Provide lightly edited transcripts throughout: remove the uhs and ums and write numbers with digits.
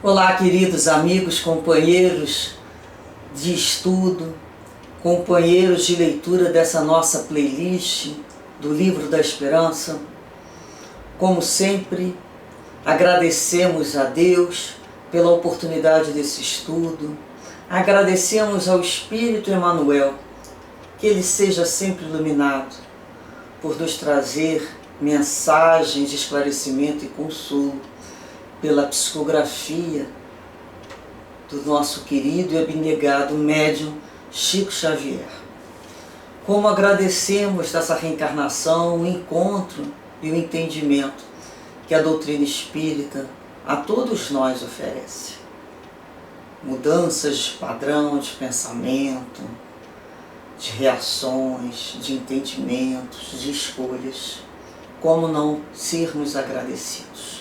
Olá, queridos amigos, companheiros de estudo, companheiros de leitura dessa nossa playlist do Livro da Esperança. Como sempre, agradecemos a Deus pela oportunidade desse estudo, agradecemos ao Espírito Emmanuel, que Ele seja sempre iluminado por nos trazer mensagens de esclarecimento e consolo pela psicografia do nosso querido e abnegado médium Chico Xavier. Como agradecemos dessa reencarnação, o encontro e o entendimento que a doutrina espírita a todos nós oferece. Mudanças de padrão, de pensamento, de reações, de entendimentos, de escolhas. Como não sermos agradecidos?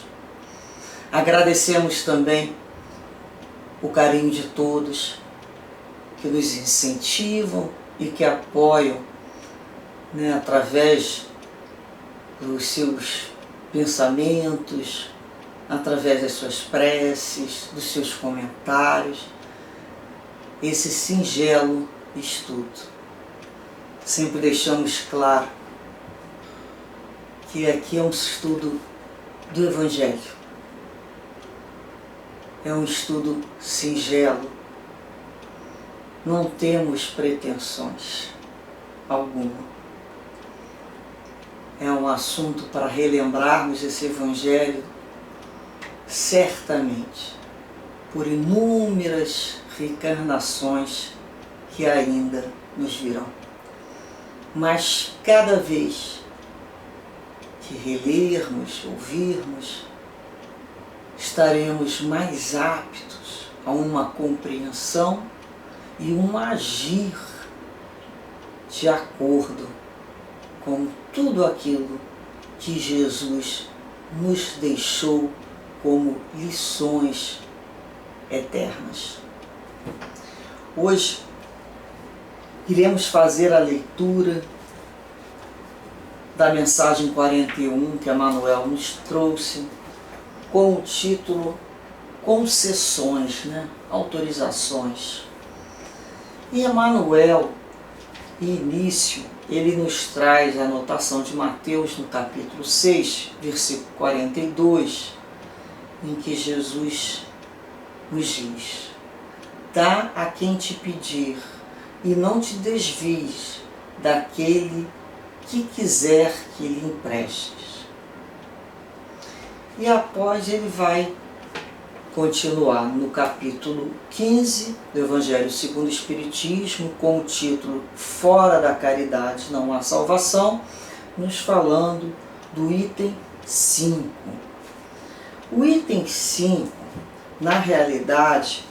Agradecemos também o carinho de todos que nos incentivam e que apoiam, através dos seus pensamentos, através das suas preces, dos seus comentários, esse singelo estudo. Sempre deixamos claro que aqui é um estudo do Evangelho. É um estudo singelo. Não temos pretensões alguma. É um assunto para relembrarmos esse Evangelho, certamente, por inúmeras reencarnações que ainda nos virão. Mas cada vez que relermos, ouvirmos, estaremos mais aptos a uma compreensão e um agir de acordo com tudo aquilo que Jesus nos deixou como lições eternas. Hoje iremos fazer a leitura da mensagem 41 que Emmanuel nos trouxe, com o título Concessões, autorizações. E Emmanuel, início, ele nos traz a anotação de Mateus no capítulo 6, versículo 42, em que Jesus nos diz: dá a quem te pedir e não te desvies daquele que quiser que lhe emprestes. E após ele vai continuar no capítulo 15 do Evangelho segundo o Espiritismo, com o título Fora da Caridade não há salvação, nos falando do item 5. O item 5, na realidade,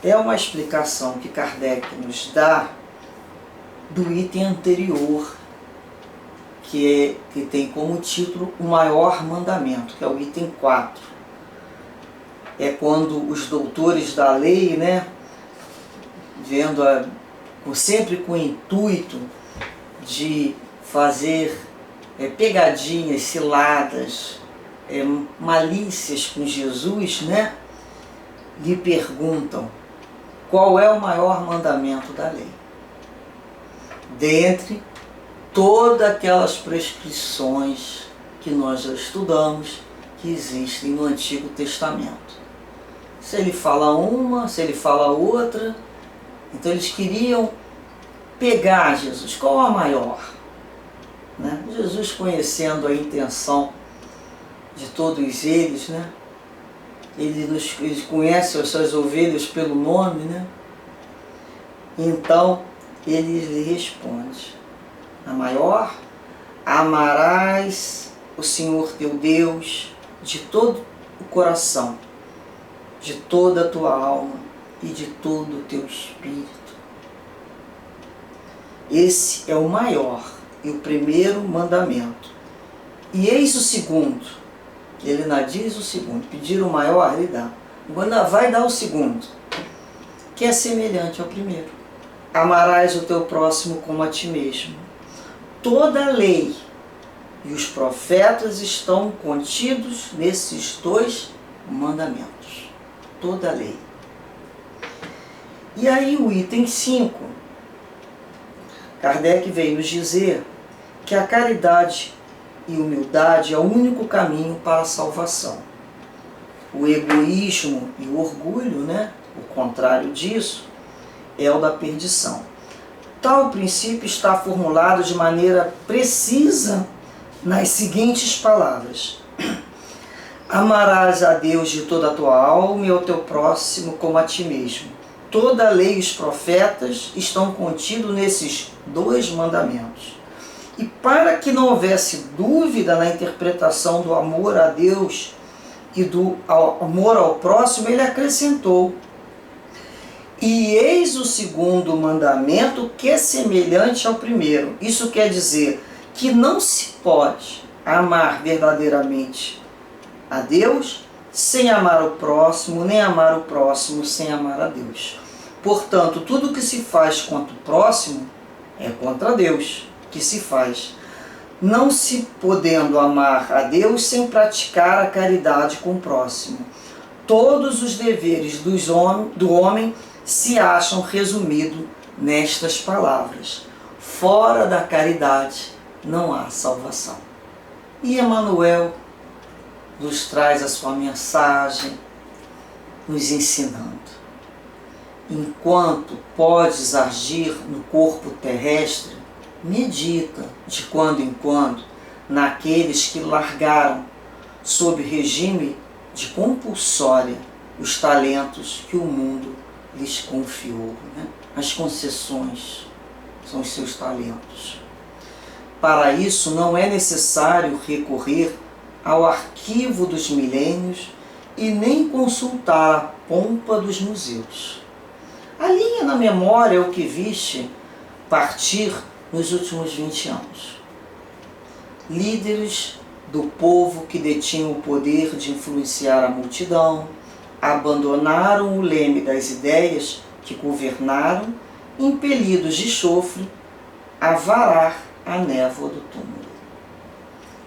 é uma explicação que Kardec nos dá do item anterior, que tem como título o maior mandamento, que é o item 4. É quando os doutores da lei, sempre com o intuito de fazer pegadinhas, ciladas, malícias com Jesus, lhe perguntam qual é o maior mandamento da lei. Dentre todas aquelas prescrições que nós já estudamos, que existem no Antigo Testamento. Se ele fala uma, se ele fala outra, então eles queriam pegar Jesus. Qual a maior? Jesus, conhecendo a intenção de todos eles, ele conhece as suas ovelhas pelo nome, Então, ele lhe responde: a maior, amarás o Senhor teu Deus de todo o coração, de toda a tua alma e de todo o teu espírito. Esse é o maior e o primeiro mandamento. E eis o segundo. Ele não diz o segundo. Pedir o maior, ele dá. Agora vai dar o segundo, que é semelhante ao primeiro. Amarás o teu próximo como a ti mesmo. Toda a lei e os profetas estão contidos nesses dois mandamentos. toda a lei. E aí o item 5, Kardec veio nos dizer que a caridade e humildade é o único caminho para a salvação. O egoísmo e o orgulho, o contrário disso, é o da perdição. Tal princípio está formulado de maneira precisa nas seguintes palavras: amarás a Deus de toda a tua alma e ao teu próximo como a ti mesmo. Toda a lei e os profetas estão contidos nesses 2 mandamentos. E para que não houvesse dúvida na interpretação do amor a Deus e do amor ao próximo, ele acrescentou: e eis o segundo mandamento, que é semelhante ao primeiro. Isso quer dizer que não se pode amar verdadeiramente a Deus sem amar o próximo, nem amar o próximo sem amar a Deus. Portanto, tudo que se faz contra o próximo é contra Deus que se faz. Não se podendo amar a Deus sem praticar a caridade com o próximo. Todos os deveres do homem se acham resumidos nestas palavras: fora da caridade não há salvação. E Emmanuel nos traz a sua mensagem, nos ensinando: enquanto podes agir no corpo terrestre, medita de quando em quando naqueles que largaram, sob regime de compulsória, os talentos que o mundo lhes confiou. As concessões são os seus talentos. Para isso não é necessário recorrer ao arquivo dos milênios e nem consultar a pompa dos museus. Alinha na memória o que viste partir nos últimos 20 anos. Líderes do povo que detinham o poder de influenciar a multidão abandonaram o leme das ideias que governaram, impelidos de chofre a varar a névoa do túmulo.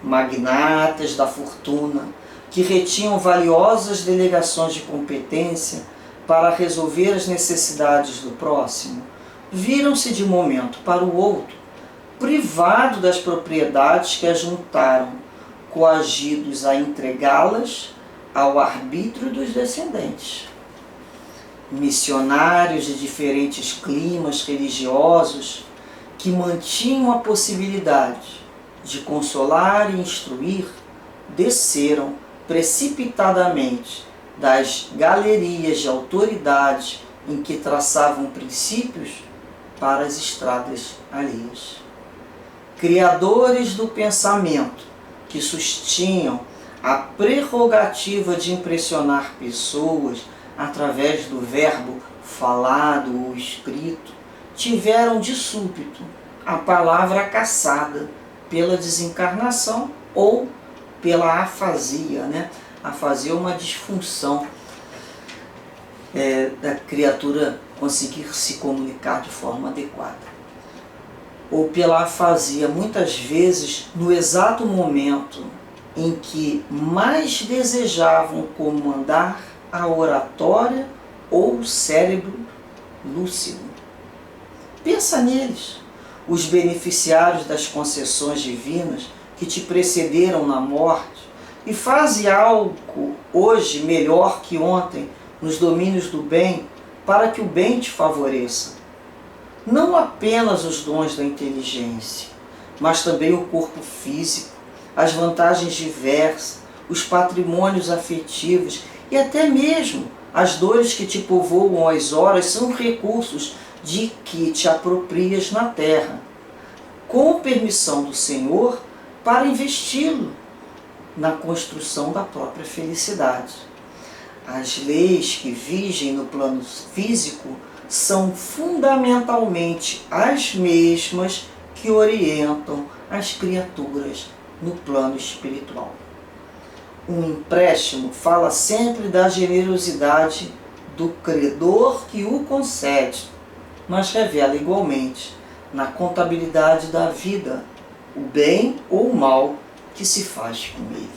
Magnatas da fortuna que retinham valiosas delegações de competência para resolver as necessidades do próximo, viram-se de um momento para o outro privados das propriedades que ajuntaram, coagidos a entregá-las ao arbítrio dos descendentes. Missionários de diferentes climas religiosos que mantinham a possibilidade de consolar e instruir, desceram precipitadamente das galerias de autoridade em que traçavam princípios para as estradas alheias. Criadores do pensamento que sustinham a prerrogativa de impressionar pessoas através do verbo falado ou escrito, tiveram de súbito a palavra caçada pela desencarnação ou pela afasia. Afasia é uma disfunção da criatura conseguir se comunicar de forma adequada. Ou pela afasia, muitas vezes, no exato momento em que mais desejavam comandar a oratória ou o cérebro lúcido. Pensa neles, os beneficiários das concessões divinas que te precederam na morte, e faze algo hoje melhor que ontem nos domínios do bem, para que o bem te favoreça. Não apenas os dons da inteligência, mas também o corpo físico, as vantagens diversas, os patrimônios afetivos e até mesmo as dores que te povoam as horas são recursos de que te aproprias na terra, com permissão do Senhor, para investi-lo na construção da própria felicidade. As leis que vigem no plano físico são fundamentalmente as mesmas que orientam as criaturas no plano espiritual. Um empréstimo fala sempre da generosidade do credor que o concede, mas revela igualmente na contabilidade da vida o bem ou o mal que se faz com ele.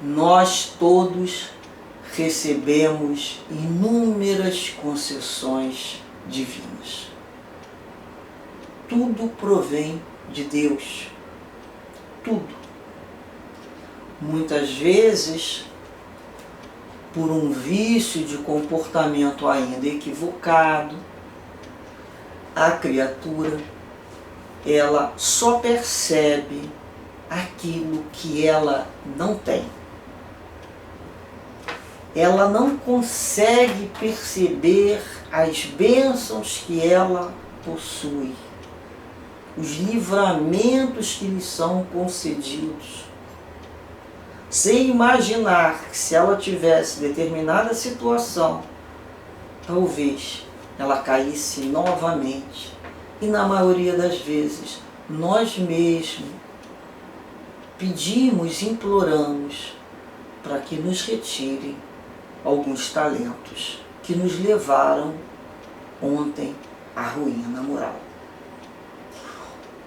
Nós todos recebemos inúmeras concessões divinas. Tudo provém de Deus. Tudo. Muitas vezes, por um vício de comportamento ainda equivocado, a criatura, ela só percebe aquilo que ela não tem. Ela não consegue perceber as bênçãos que ela possui, os livramentos que lhe são concedidos, sem imaginar que se ela tivesse determinada situação, talvez ela caísse novamente. E na maioria das vezes, nós mesmos pedimos, imploramos para que nos retirem alguns talentos que nos levaram ontem à ruína moral.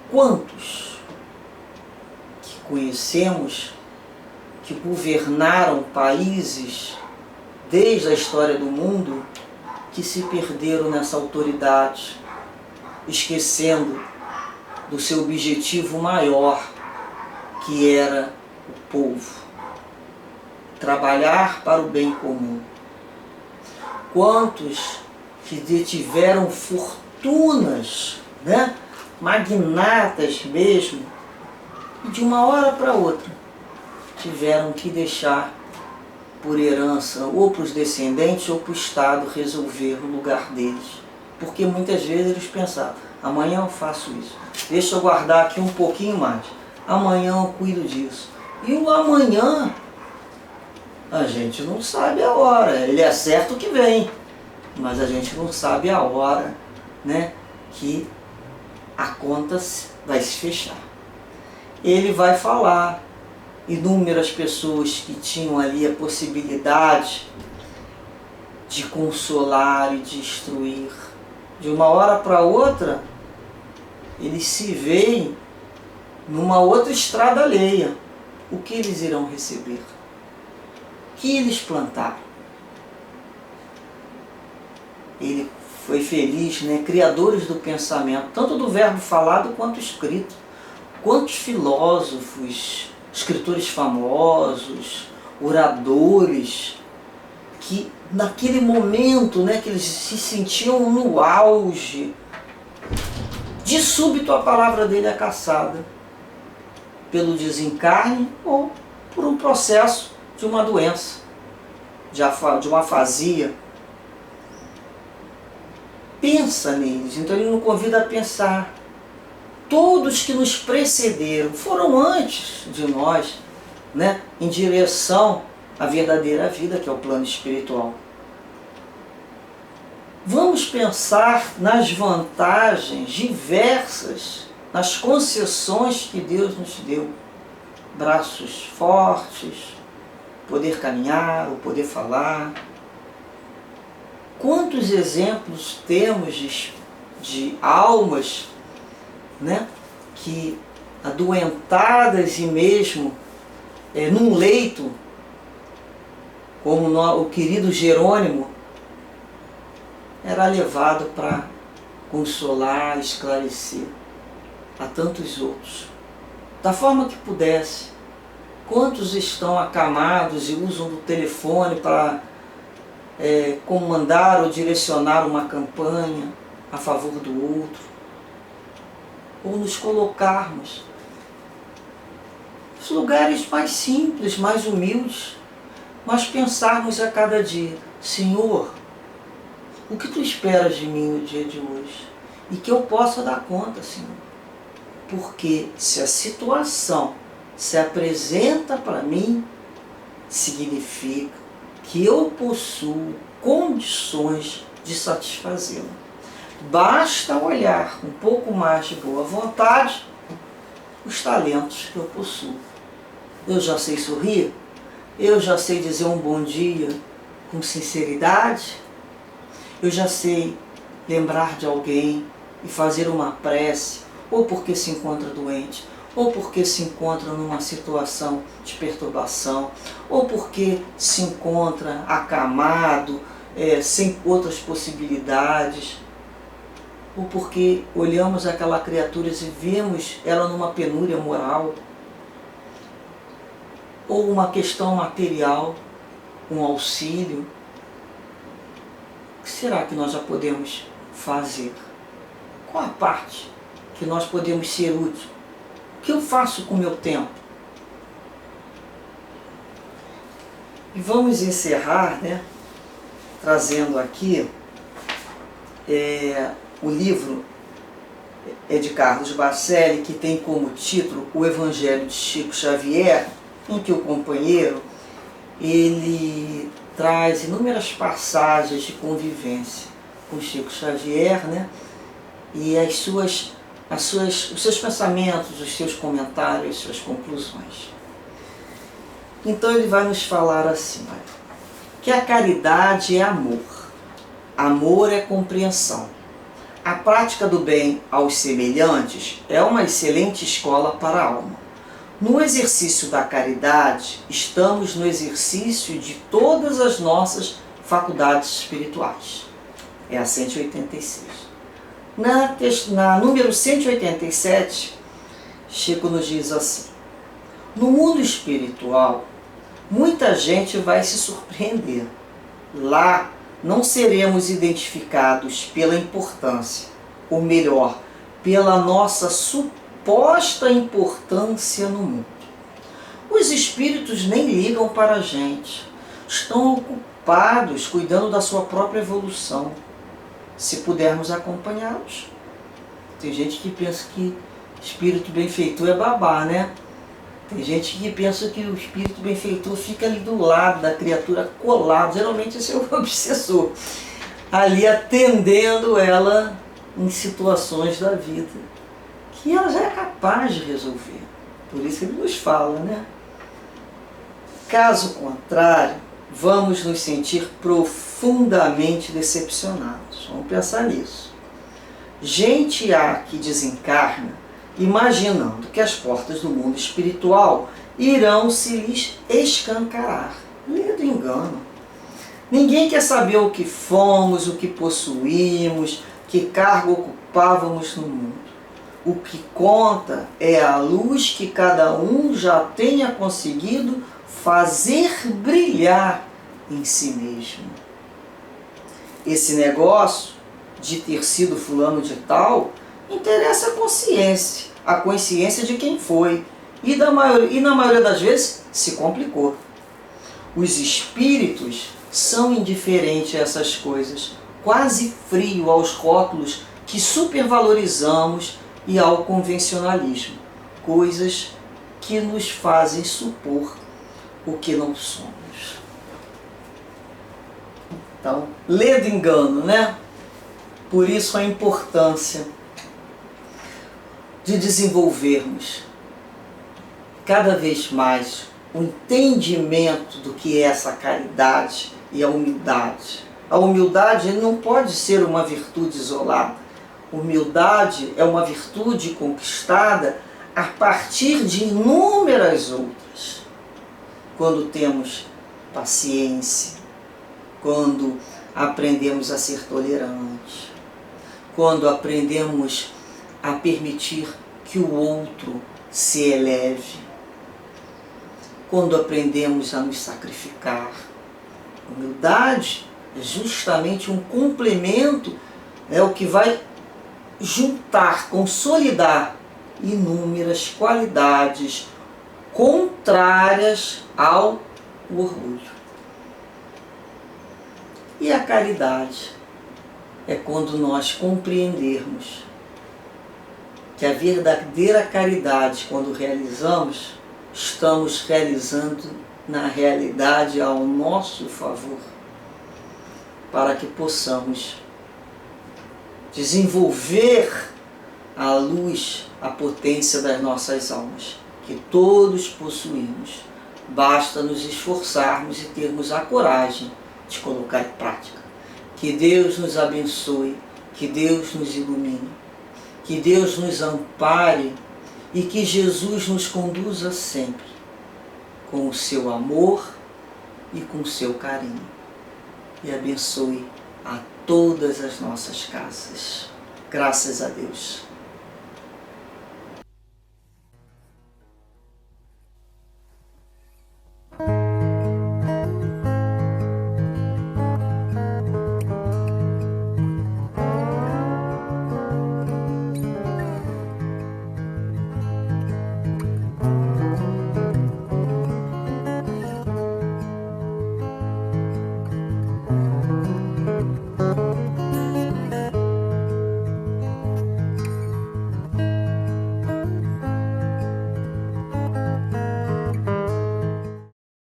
Quantos que conhecemos que governaram países desde a história do mundo que se perderam nessa autoridade, esquecendo do seu objetivo maior, que era o povo, trabalhar para o bem comum. Quantos que detiveram fortunas, né? Magnatas mesmo, e de uma hora para outra tiveram que deixar por herança ou para os descendentes ou para o Estado resolver o lugar deles. Porque muitas vezes eles pensavam, amanhã eu faço isso, deixa eu guardar aqui um pouquinho mais, amanhã eu cuido disso. E o amanhã, a gente não sabe a hora, ele é certo que vem, mas a gente não sabe a hora, né, que a conta vai se fechar. Ele vai falar, inúmeras pessoas que tinham ali a possibilidade de consolar e de instruir, de uma hora para outra, eles se veem numa outra estrada alheia. O que eles irão receber? O que eles plantaram? Ele foi feliz, né? Criadores do pensamento, tanto do verbo falado quanto escrito. Quantos filósofos, escritores famosos, oradores, que naquele momento, né, que eles se sentiam no auge, de súbito a palavra dele é cassada pelo desencarne ou por um processo de uma doença, de uma afasia. Pensa neles, então ele nos convida a pensar. Todos que nos precederam foram antes de nós, né, em direção à verdadeira vida, que é o plano espiritual. Vamos pensar nas vantagens diversas, nas concessões que Deus nos deu. Braços fortes, poder caminhar, o poder falar. Quantos exemplos temos de almas, né, que adoentadas e mesmo num leito, como o querido Jerônimo, era levado para consolar, esclarecer a tantos outros, da forma que pudesse. Quantos estão acamados e usam do telefone para comandar ou direcionar uma campanha a favor do outro, ou nos colocarmos nos lugares mais simples, mais humildes, mas pensarmos a cada dia, Senhor, o que Tu esperas de mim no dia de hoje? E que eu possa dar conta, Senhor. Porque se a situação se apresenta para mim, significa que eu possuo condições de satisfazê-la. Basta olhar com um pouco mais de boa vontade os talentos que eu possuo. Eu já sei sorrir, eu já sei dizer um bom dia com sinceridade, eu já sei lembrar de alguém e fazer uma prece, ou porque se encontra doente, ou porque se encontra numa situação de perturbação, ou porque se encontra acamado, sem outras possibilidades, ou porque olhamos aquela criatura e vemos ela numa penúria moral, ou uma questão material, um auxílio. O que será que nós já podemos fazer? Qual a parte que nós podemos ser úteis? O que eu faço com o meu tempo? E vamos encerrar, trazendo aqui o livro de Carlos Bacelli, que tem como título O Evangelho de Chico Xavier, em que o companheiro ele traz inúmeras passagens de convivência com Chico Xavier, e os seus pensamentos, os seus comentários, as suas conclusões. Então ele vai nos falar assim, que a caridade é amor, amor é compreensão. A prática do bem aos semelhantes é uma excelente escola para a alma. No exercício da caridade, estamos no exercício de todas as nossas faculdades espirituais. É a 186. Na número 187, Chico nos diz assim: no mundo espiritual, muita gente vai se surpreender. Lá não seremos identificados pela importância, ou melhor, pela nossa suposta importância no mundo. Os espíritos nem ligam para a gente, estão ocupados cuidando da sua própria evolução, se pudermos acompanhá-los. Tem gente que pensa que espírito benfeitor é babá, Tem gente que pensa que o espírito benfeitor fica ali do lado da criatura colado, geralmente esse é o obsessor, ali atendendo ela em situações da vida que ela já é capaz de resolver. Por isso ele nos fala, Caso contrário, vamos nos sentir profundamente decepcionados. Vamos pensar nisso. Gente há que desencarna imaginando que as portas do mundo espiritual irão se lhes escancarar. Medo e engano. Ninguém quer saber o que fomos, o que possuímos, que cargo ocupávamos no mundo. O que conta é a luz que cada um já tenha conseguido fazer brilhar em si mesmo. Esse negócio de ter sido fulano de tal interessa a consciência de quem foi, e na maioria das vezes se complicou. Os espíritos são indiferentes a essas coisas, quase frio aos rótulos que supervalorizamos e ao convencionalismo, coisas que nos fazem supor o que não somos. Então, ledo engano, Por isso a importância de desenvolvermos cada vez mais o entendimento do que é essa caridade e a humildade. A humildade não pode ser uma virtude isolada. Humildade é uma virtude conquistada a partir de inúmeras outras. Quando temos paciência, quando aprendemos a ser tolerantes, quando aprendemos a permitir que o outro se eleve, quando aprendemos a nos sacrificar. Humildade é justamente um complemento, é o que vai juntar, consolidar inúmeras qualidades contrárias ao orgulho. E a caridade é quando nós compreendermos que a verdadeira caridade, quando realizamos, estamos realizando na realidade ao nosso favor, para que possamos desenvolver a luz, a potência das nossas almas, que todos possuímos. Basta nos esforçarmos e termos a coragem de colocar em prática. Que Deus nos abençoe, que Deus nos ilumine, que Deus nos ampare e que Jesus nos conduza sempre com o seu amor e com o seu carinho. E abençoe a todas as nossas casas. Graças a Deus.